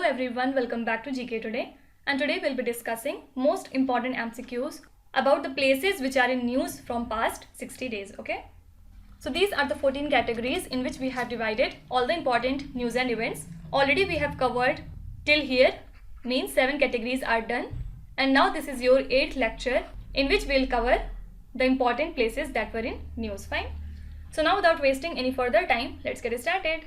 everyone, welcome back to GK Today, and today we'll be discussing most important MCQs about the places which are in news from past 60 days, okay? So these are the 14 categories in which we have divided all the important news and events. Already we have covered till here, means 7 categories are done, and now this is your 8th lecture in which we'll cover the important places that were in news, fine? So now without wasting any further time, let's get started.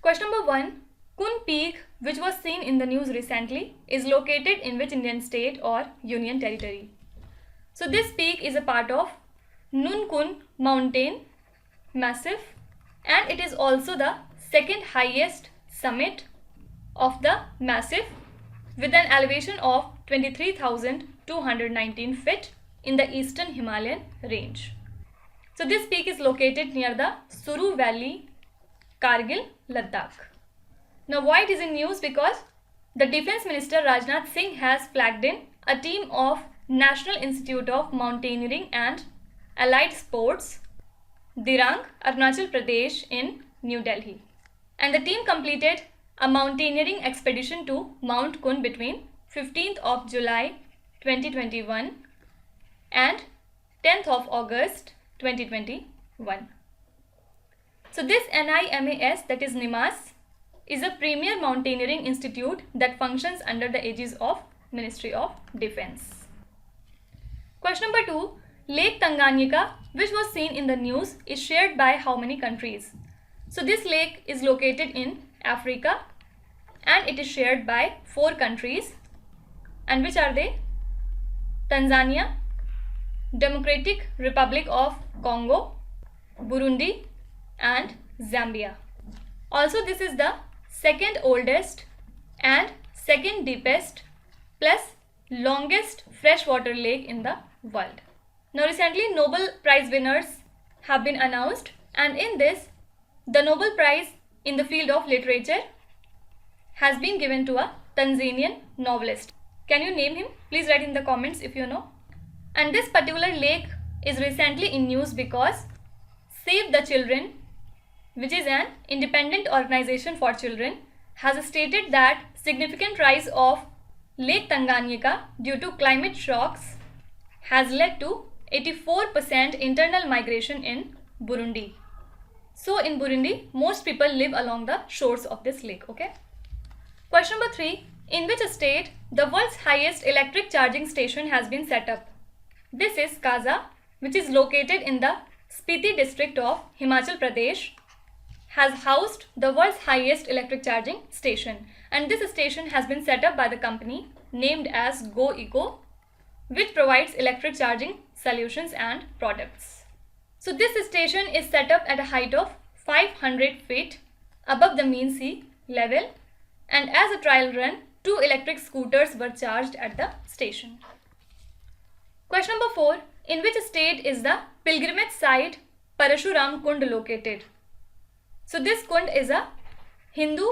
Question number 1. Kun Peak, which was seen in the news recently, is located in which Indian state or union territory? So this peak is a part of Nun Kun mountain massif, and it is also the second highest summit of the massif with an elevation of 23,219 feet in the eastern Himalayan range. So this peak is located near the Suru Valley, Kargil, Ladakh. Now why it is in news? Because the Defence Minister Rajnath Singh has flagged in a team of National Institute of Mountaineering and Allied Sports, Dirang, Arunachal Pradesh in New Delhi. And the team completed a mountaineering expedition to Mount Kun between 15th of July 2021 and 10th of August 2021. So this NIMAS, that is NIMAS, is a premier mountaineering institute that functions under the aegis of Ministry of Defence. Question number 2. Lake Tanganyika, which was seen in the news, is shared by how many countries? So this lake is located in Africa and it is shared by 4 countries. And which are they? Tanzania, Democratic Republic of Congo, Burundi and Zambia. Also this is the second oldest and second deepest plus longest freshwater lake in the world. Now recently Nobel Prize winners have been announced, and in this the Nobel Prize in the field of literature has been given to a Tanzanian novelist. Can you name him? Please write in the comments if you know. And this particular lake is recently in news because Save the Children, which is an independent organization for children, has stated that significant rise of Lake Tanganyika due to climate shocks has led to 84% internal migration in Burundi. So in Burundi, most people live along the shores of this lake, okay? Question number 3. In which state the world's highest electric charging station has been set up? This is Kaza, which is located in the Spiti district of Himachal Pradesh, has housed the world's highest electric charging station, and this station has been set up by the company named as GoEco, which provides electric charging solutions and products. So this station is set up at a height of 500 feet above the mean sea level, and as a trial run, 2 electric scooters were charged at the station. Question number 4. In which state is the pilgrimage site Parashuram Kund located? So this Kund is a Hindu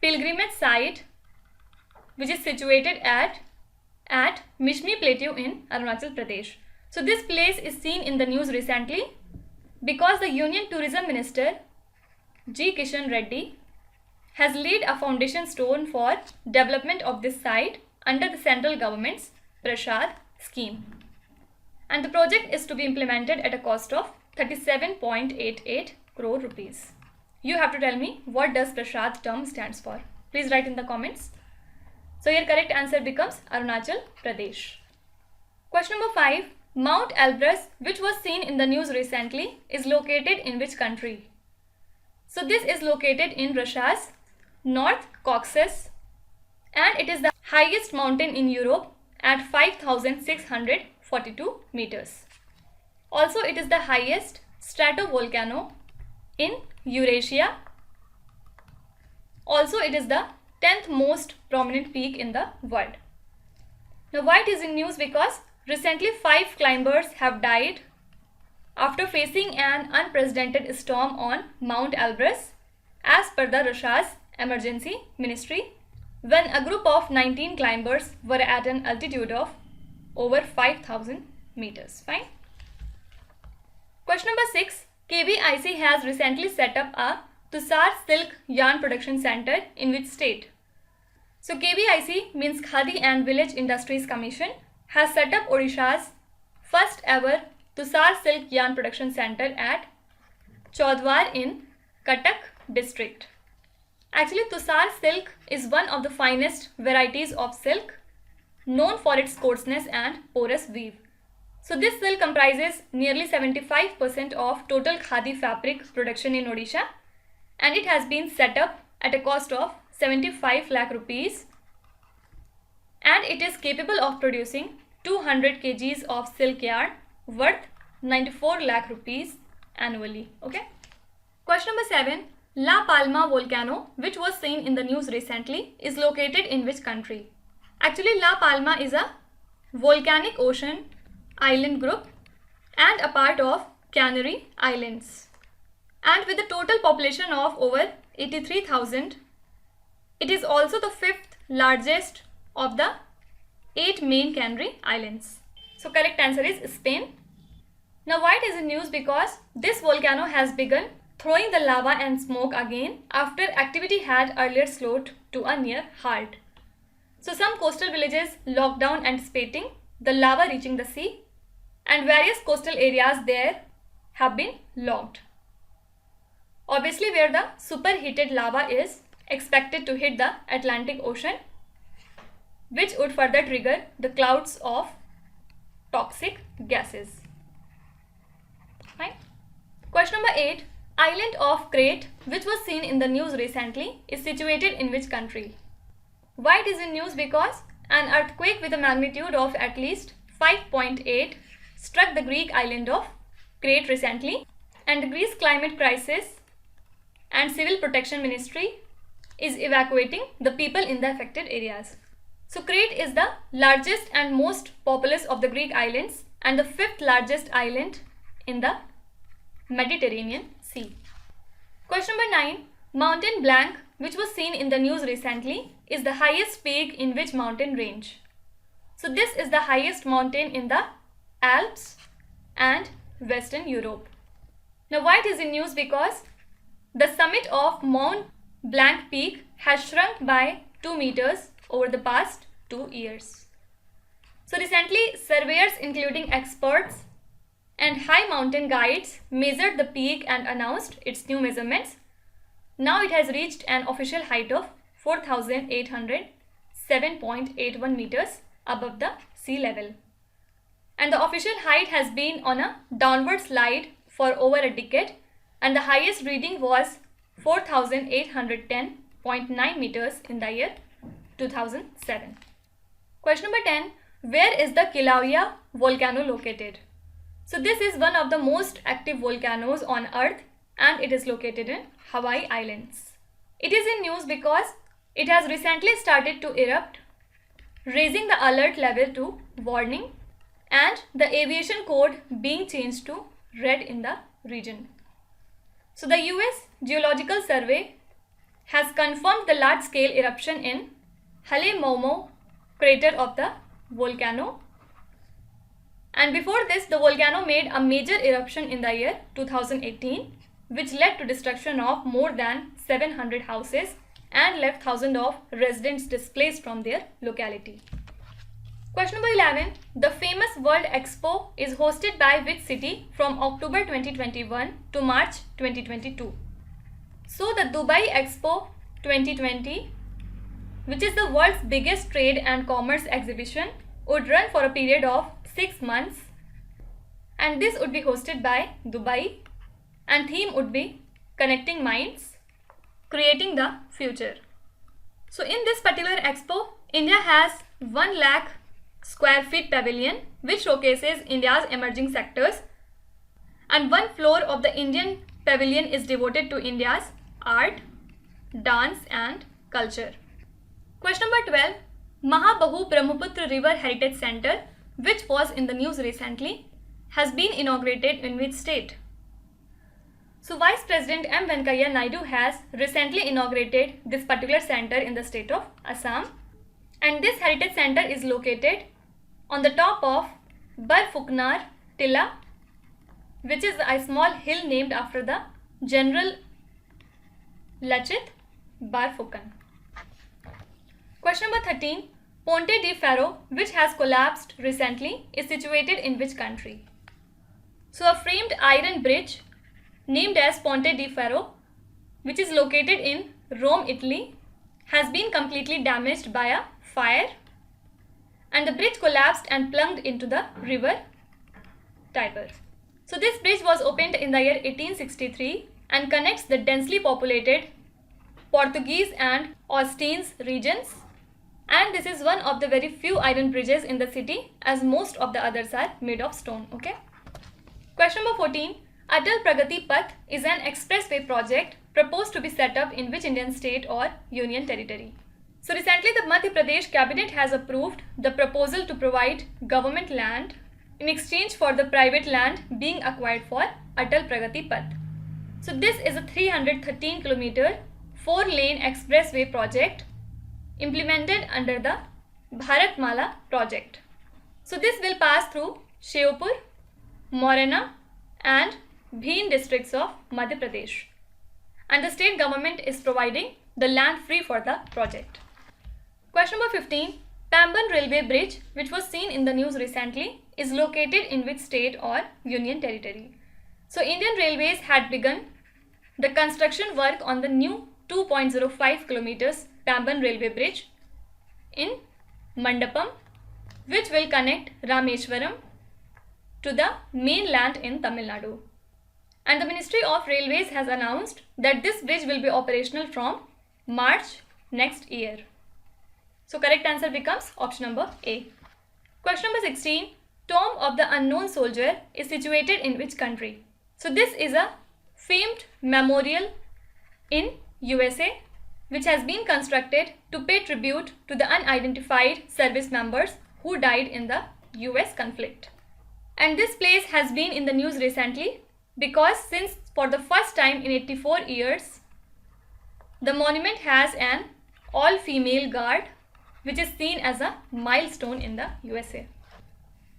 pilgrimage site which is situated at Mishmi Plateau in Arunachal Pradesh. So this place is seen in the news recently because the Union Tourism Minister G. Kishan Reddy has laid a foundation stone for development of this site under the central government's Prasad scheme. And the project is to be implemented at a cost of 37.88 crore rupees. You have to tell me what does Prasad term stands for. Please write in the comments. So your correct answer becomes Arunachal Pradesh. Question number 5. Mount Elbrus, which was seen in the news recently, is located in which country? So this is located in Russia's North Caucasus, and it is the highest mountain in Europe at 5,642 meters. Also it is the highest stratovolcano in Eurasia. Also it is the 10th most prominent peak in the world. Now why it is in news? Because recently 5 climbers have died after facing an unprecedented storm on Mount Elbrus, as per the Russia's emergency ministry, when a group of 19 climbers were at an altitude of over 5,000 meters. Fine. Question number 6. KVIC has recently set up a Tusar Silk Yarn Production Center in which state? So KVIC means Khadi and Village Industries Commission has set up Odisha's first ever Tusar Silk Yarn Production Center at Chaudhwar in Cuttack district. Actually, Tusar silk is one of the finest varieties of silk, known for its coarseness and porous weave. So this silk comprises nearly 75% of total Khadi fabric production in Odisha, and it has been set up at a cost of 75 lakh rupees, and it is capable of producing 200 kgs of silk yarn worth 94 lakh rupees annually. Okay. Question number 7. La Palma volcano, which was seen in the news recently, is located in which country? Actually, La Palma is a volcanic ocean island group and a part of Canary Islands. And with a total population of over 83,000, it is also the 5th largest of the 8 main Canary Islands. So correct answer is Spain. Now why it is in news? Because this volcano has begun throwing the lava and smoke again after activity had earlier slowed to a near halt. So some coastal villages locked down anticipating the lava reaching the sea, and various coastal areas there have been locked. Obviously, where the superheated lava is expected to hit the Atlantic Ocean, which would further trigger the clouds of toxic gases. Fine. Question number 8. Island of Crete, which was seen in the news recently, is situated in which country? Why it is in news? Because an earthquake with a magnitude of at least 5.8 struck the Greek island of Crete recently, and the Greece Climate Crisis and Civil Protection Ministry is evacuating the people in the affected areas. So Crete is the largest and most populous of the Greek islands and the 5th largest island in the Mediterranean Sea. Question number 9. Mountain Blanc, which was seen in the news recently, is the highest peak in which mountain range? So this is the highest mountain in the Alps and Western Europe. Now why it is in news? Because the summit of Mount Blanc peak has shrunk by 2 meters over the past 2 years. So recently, surveyors including experts and high mountain guides measured the peak and announced its new measurements. Now it has reached an official height of 4,807.81 meters above the sea level. And the official height has been on a downward slide for over a decade, and the highest reading was 4,810.9 meters in the year 2007. Question number 10. Where is the Kilauea volcano located? So this is one of the most active volcanoes on earth, and it is located in Hawaii Islands. It is in news because it has recently started to erupt, raising the alert level to warning and the aviation code being changed to red in the region. So the US Geological Survey has confirmed the large-scale eruption in Halemaumau crater of the volcano. And before this, the volcano made a major eruption in the year 2018, which led to destruction of more than 700 houses and left thousands of residents displaced from their locality. Question number 11. The famous World Expo is hosted by which city from October 2021 to March 2022? So the Dubai Expo 2020, which is the world's biggest trade and commerce exhibition, would run for a period of 6 months, and this would be hosted by Dubai, and theme would be Connecting Minds, Creating the Future. So in this particular expo, India has 1 lakh square feet pavilion which showcases India's emerging sectors, and one floor of the Indian pavilion is devoted to India's art, dance and culture. Question number 12. Mahabahu Brahmaputra River Heritage Center, which was in the news recently, has been inaugurated in which state? So Vice President M. Venkaiah Naidu has recently inaugurated this particular center in the state of Assam, and this heritage center is located on the top of Barfuknar Tilla, which is a small hill named after the General Lachit Barphukan. Question number 13. Ponte di Ferro, which has collapsed recently, is situated in which country? So a framed iron bridge named as Ponte di Ferro, which is located in Rome, Italy, has been completely damaged by a fire, and the bridge collapsed and plunged into the river Tiber. So this bridge was opened in the year 1863 and connects the densely populated Portuguese and Ostines regions, and this is one of the very few iron bridges in the city, as most of the others are made of stone. Okay. Question number 14. Atal Pragati Path is an expressway project proposed to be set up in which Indian state or union territory? So recently the Madhya Pradesh cabinet has approved the proposal to provide government land in exchange for the private land being acquired for Atal Pragati Path. So this is a 313 km 4-lane expressway project implemented under the Bharatmala project. So this will pass through Sheopur, Morena and Bheen districts of Madhya Pradesh, and the state government is providing the land free for the project. Question number 15. Pamban railway bridge, which was seen in the news recently, is located in which state or union territory? So Indian Railways had begun the construction work on the new 2.05 kilometers Pamban railway bridge in Mandapam, which will connect Rameshwaram to the mainland in Tamil Nadu. And the Ministry of Railways has announced that this bridge will be operational from March next year. So correct answer becomes option number A. Question number 16. Tomb of the Unknown Soldier is situated in which country? So this is a famed memorial in USA, which has been constructed to pay tribute to the unidentified service members who died in the US conflict. And this place has been in the news recently because since for the first time in 84 years, the monument has an all-female guard, which is seen as a milestone in the USA.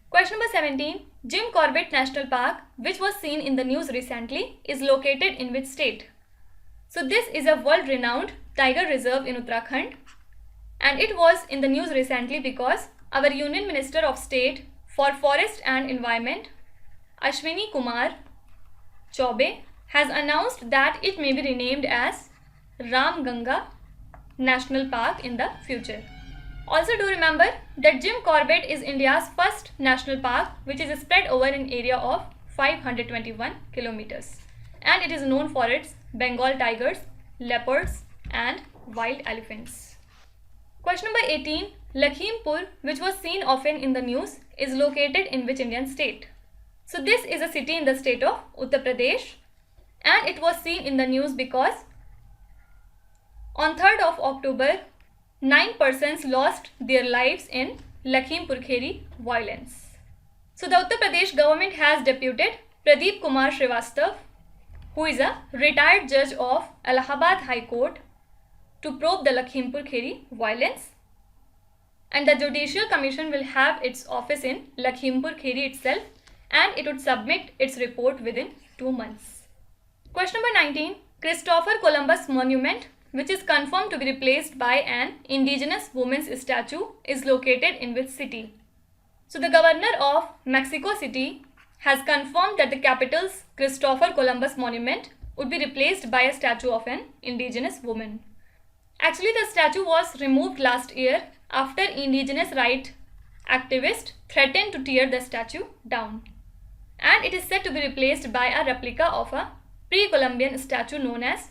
Question number 17. Jim Corbett National Park, which was seen in the news recently, is located in which state? So this is a world-renowned tiger reserve in Uttarakhand, and it was in the news recently because our Union Minister of State for Forest and Environment, Ashwini Kumar Chaubey, has announced that it may be renamed as Ram Ganga National Park in the future. Also do remember that Jim Corbett is India's first national park, which is spread over an area of 521 kilometers, and it is known for its Bengal tigers, leopards and wild elephants. Question number 18. Lakhimpur, which was seen often in the news, is located in which Indian state? So this is a city in the state of Uttar Pradesh, and it was seen in the news because on 3rd of October, 9 persons lost their lives in Lakhimpur Kheri violence. So the Uttar Pradesh government has deputed Pradeep Kumar Srivastav, who is a retired judge of Allahabad High Court, to probe the Lakhimpur Kheri violence. And the Judicial Commission will have its office in Lakhimpur Kheri itself, and it would submit its report within 2 months. Question number 19. Christopher Columbus Monument, which is confirmed to be replaced by an indigenous woman's statue, is located in which city? So the governor of Mexico City has confirmed that the capital's Christopher Columbus Monument would be replaced by a statue of an indigenous woman. Actually, the statue was removed last year after indigenous rights activists threatened to tear the statue down, and it is said to be replaced by a replica of a pre-Columbian statue known as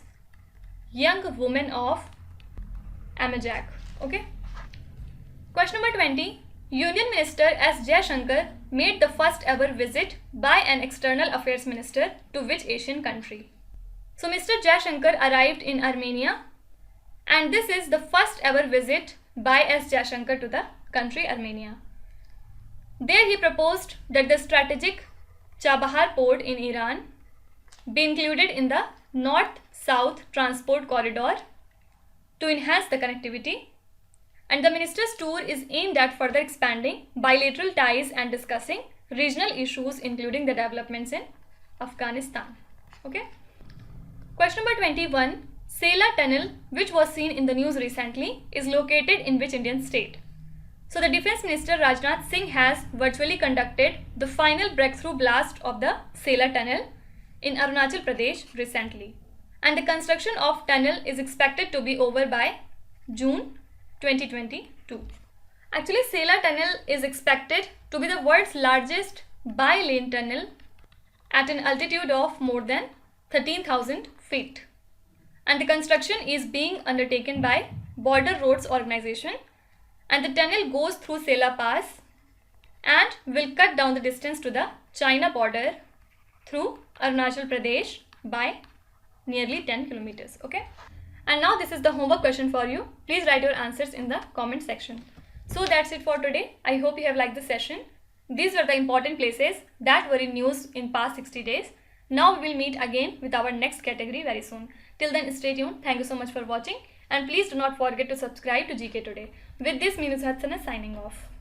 Young Woman of Amajak. Okay. Question number 20. Union Minister S. Jaishankar made the first ever visit by an external affairs minister to which Asian country? So Mr. Jaishankar arrived in Armenia, and this is the first ever visit by S. Jaishankar to the country Armenia. There he proposed that the strategic Chabahar port in Iran be included in the North-South Transport Corridor to enhance the connectivity, and the minister's tour is aimed at further expanding bilateral ties and discussing regional issues including the developments in Afghanistan. Okay. Question number 21. Sela Tunnel, which was seen in the news recently, is located in which Indian state? So the Defence Minister Rajnath Singh has virtually conducted the final breakthrough blast of the Sela Tunnel in Arunachal Pradesh recently. And the construction of tunnel is expected to be over by June 2022. Actually, Sela Tunnel is expected to be the world's largest bi-lane tunnel at an altitude of more than 13,000 feet. And the construction is being undertaken by Border Roads Organization, and the tunnel goes through Sela Pass and will cut down the distance to the China border through Arunachal Pradesh by nearly 10 kilometers. Okay. And now this is the homework question for you. Please write your answers in the comment section. So that's it for today. I hope you have liked the session. These were the important places that were in news in past 60 days. Now we will meet again with our next category very soon. Till then, stay tuned. Thank you so much for watching. And please do not forget to subscribe to GK Today. With this, Meenus Hatsana signing off.